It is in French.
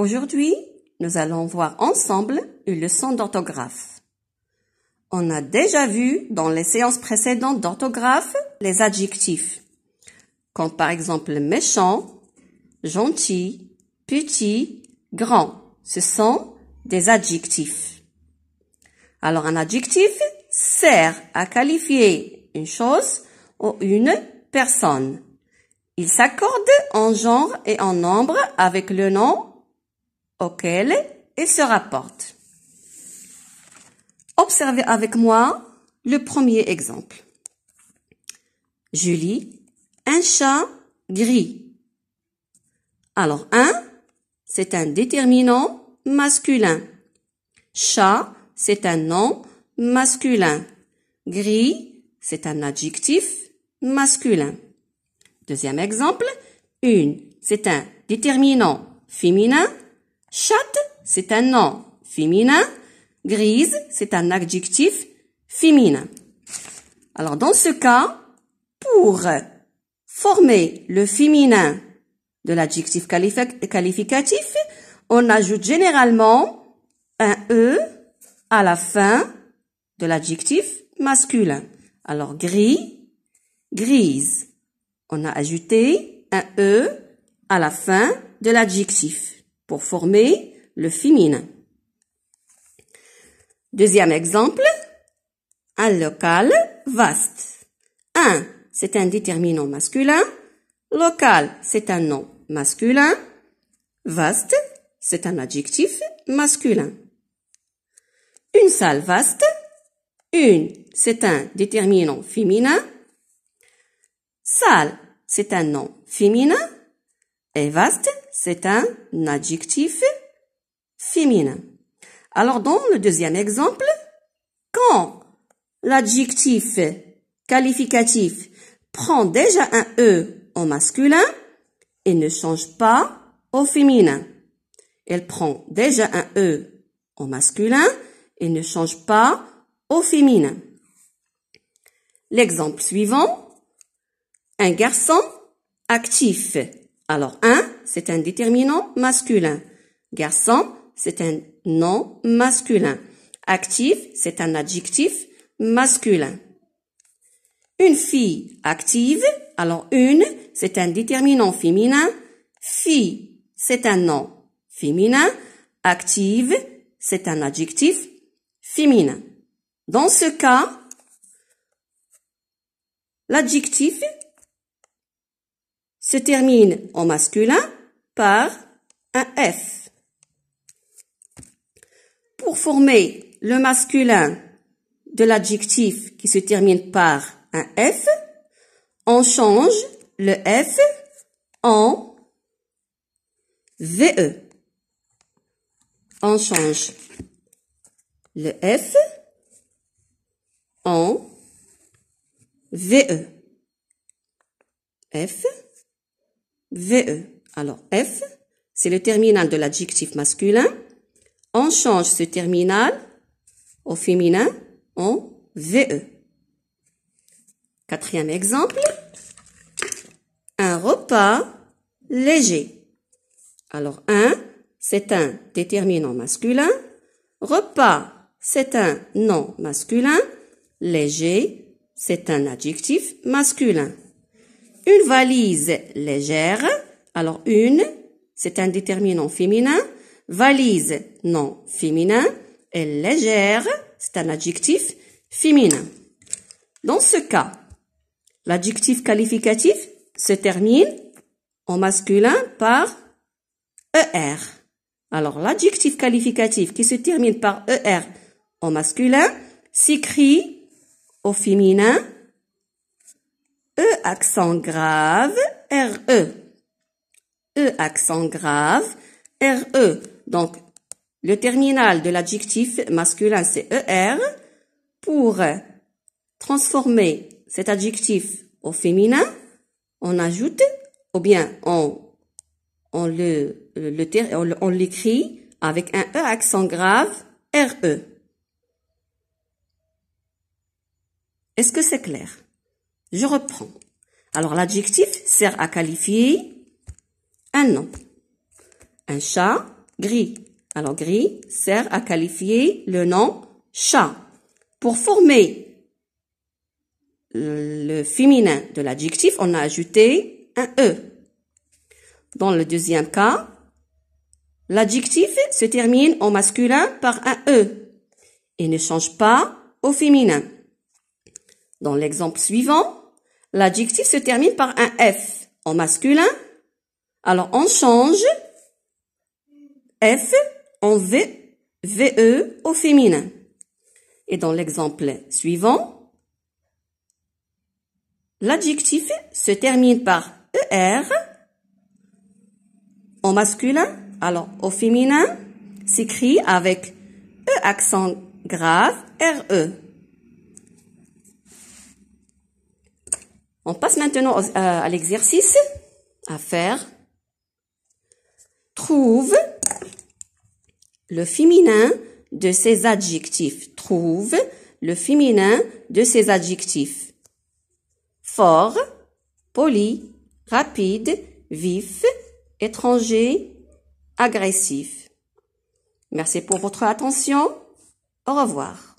Aujourd'hui, nous allons voir ensemble une leçon d'orthographe. On a déjà vu dans les séances précédentes d'orthographe les adjectifs, comme par exemple méchant, gentil, petit, grand. Ce sont des adjectifs. Alors un adjectif sert à qualifier une chose ou une personne. Il s'accorde en genre et en nombre avec le nom auquel il se rapporte. Observez avec moi le premier exemple. Julie, un chat gris. Alors, un, c'est un déterminant masculin. Chat, c'est un nom masculin. Gris, c'est un adjectif masculin. Deuxième exemple, une, c'est un déterminant féminin. Chatte, c'est un nom féminin. Grise, c'est un adjectif féminin. Alors, dans ce cas, pour former le féminin de l'adjectif qualificatif, on ajoute généralement un E à la fin de l'adjectif masculin. Alors, gris, grise. On a ajouté un E à la fin de l'adjectif pour former le féminin. Deuxième exemple, un local vaste. Un, c'est un déterminant masculin. Local, c'est un nom masculin. Vaste, c'est un adjectif masculin. Une salle vaste. Une, c'est un déterminant féminin. Salle, c'est un nom féminin. Et vaste, c'est un adjectif féminin. Alors, dans le deuxième exemple, quand l'adjectif qualificatif prend déjà un E au masculin, il ne change pas au féminin. Il prend déjà un E au masculin, il ne change pas au féminin. L'exemple suivant, un garçon actif. Alors, un, c'est un déterminant masculin. Garçon, c'est un nom masculin. Actif, c'est un adjectif masculin. Une fille active. Alors, une, c'est un déterminant féminin. Fille, c'est un nom féminin. Active, c'est un adjectif féminin. Dans ce cas, l'adjectif se termine en masculin par un F. Pour former le masculin de l'adjectif qui se termine par un F, on change le F en VE. On change le F en VE. F, VE. Alors, F, c'est le terminal de l'adjectif masculin. On change ce terminal au féminin en VE. Quatrième exemple, un repas léger. Alors, un, c'est un déterminant masculin. Repas, c'est un nom masculin. Léger, c'est un adjectif masculin. Une valise légère. Alors, une, c'est un déterminant féminin. Valise, nom féminin. Et légère, c'est un adjectif féminin. Dans ce cas, l'adjectif qualificatif se termine en masculin par ER. Alors, l'adjectif qualificatif qui se termine par ER en masculin s'écrit au féminin E accent grave, RE. E accent grave, RE. Donc, le terminal de l'adjectif masculin, c'est ER. Pour transformer cet adjectif au féminin, on ajoute, ou bien on l'écrit avec un E accent grave, RE. Est-ce que c'est clair? Je reprends. Alors, l'adjectif sert à qualifier un nom. Un chat gris. Alors, gris sert à qualifier le nom chat. Pour former le féminin de l'adjectif, on a ajouté un E. Dans le deuxième cas, l'adjectif se termine au masculin par un E et ne change pas au féminin. Dans l'exemple suivant, l'adjectif se termine par un F au masculin. Alors, on change F en VE au féminin. Et dans l'exemple suivant, l'adjectif se termine par ER au masculin. Alors, au féminin, s'écrit avec E accent grave, RE. On passe maintenant à l'exercice à faire. Trouve le féminin de ces adjectifs. Trouve le féminin de ces adjectifs. Fort, poli, rapide, vif, étranger, agressif. Merci pour votre attention. Au revoir.